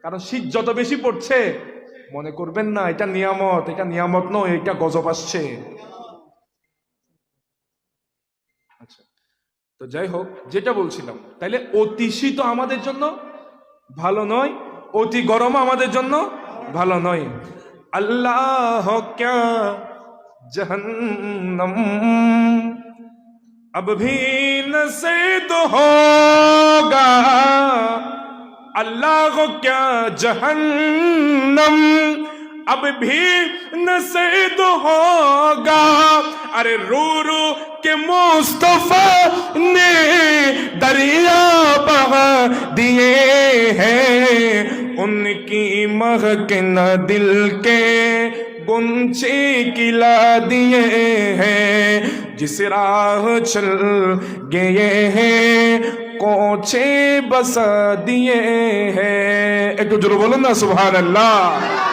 কারণ শীত যত বেশি পড়ছে মনে করবেন না এটা নিয়ামত নয়, এটা গজব আসছে। আচ্ছা, তো যাই হোক, যেটা বলছিলাম, তাইলে অতি শীত আমাদের জন্য ভালো নয়, অতি গরম আমাদের জন্য ভালো নয়। আল্লাহ ক্যা জহন্নম अब भी नसीब होगा, अल्लाह को क्या जहन्नम अब भी नसीब होगा। अरे रू रू के मुस्तफा ने दरिया बहा दिए हैं, उनकी महक न दिल के गुंचे किला दिए हैं, जिस राह चल गए हैं कोचे बसा दिए हैं। एक तो जरूर बोलो ना सुभान अल्लाह।